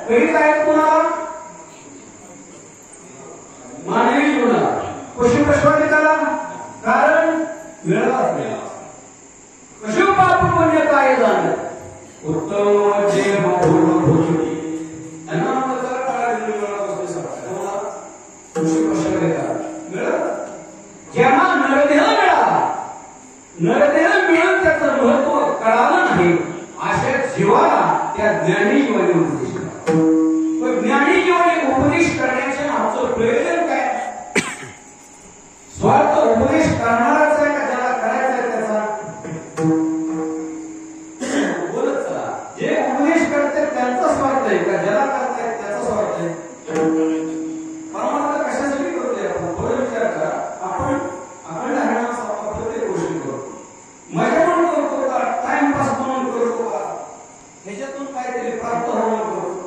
करीत आहेत कोणाला? मानवी जीवनाला, पशु पशुपालिकाला, कारण मिळालाच नाही. पशु पाप पुण्य काय जाणे उत्तम जे पूर्ण भोजनी अन्नाचा काळ निर्माणापासून सांगतो पशु पशुपालिका मिळत ज्यांना नरदेह मिळाला, नरदेह मिळून त्याचं महत्व कळालं नाही अशा जीवाला त्या ज्ञानी जीवाने उपदेश केला. ज्ञानी जीवाने उपदेश करण्याचे आमचं प्रयोजन काय? स्वार्थ उपदेश करणाराच आहे का ज्याला करायचा आहे त्याचा? बोलत चला, जे उपदेश करते त्यांचा स्वार्थ आहे का ज्याला करताय त्याचा स्वार्थ आहे? परमार्थ कशासाठी करतोय आपण? थोडा विचार करा. आपण राहण्याचा प्रत्येक गोष्टी करतो, मजा म्हणून करतो का, टाइमपास म्हणून करतो का, ह्याच्यातून काहीतरी प्राप्त होणं करतो,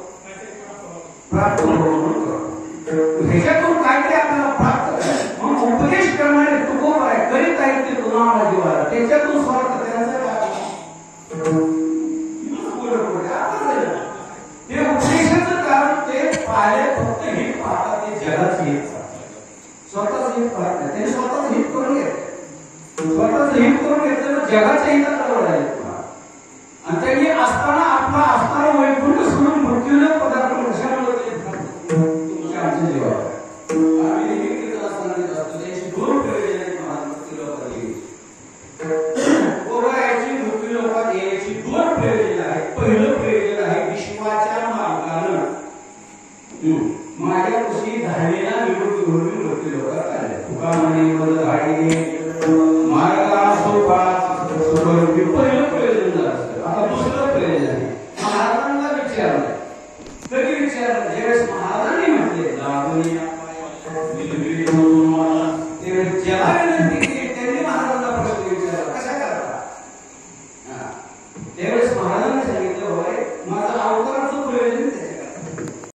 प्राप्त होणं करतो, ह्याच्यातून काहीतरी आपल्याला प्राप्त करायचं म्हणून उपदेश करणारे तुकोब आहे, करीत आहेत ते तुम्हाला जीवाला, त्याच्यातून स्वार्थ त्यांचा ते उपदेशाचं कारण ते पाहिले फक्त हित पाहतात, ते जगाचं हित स्वतःच हित पाहत नाही. त्यांनी स्वतःच हित करून घेतलं, स्वतःच हित करून घेतलं, जगाच्या हिताकडे वळाले आणि त्यांनी असताना आपला असताना वैकुंठ सोडून मृत्यूला पदार्पण कशामुळे तुमच्या आमच्या जीवावर आम्ही हे असताना जास्त त्यांची दोन प्रयोजन आहेत. मृत्यू लोकात यायची दोन प्रयोजन आहेत. पहिलं प्रयोजन आहे विश्वाच्या मार्गानं माझ्या कुशी धाडलेला निवृत्ती होऊन मृत्यू लोकात आले. तुकामणी धाडीने मार्गा सोपा पहिलं प्रयोजन झालं असतं. आता दुसरं प्रयोजन आहे. महाराजांना विचारलं, कधी विचारलं? ज्यावेळेस महाराजांनी म्हटले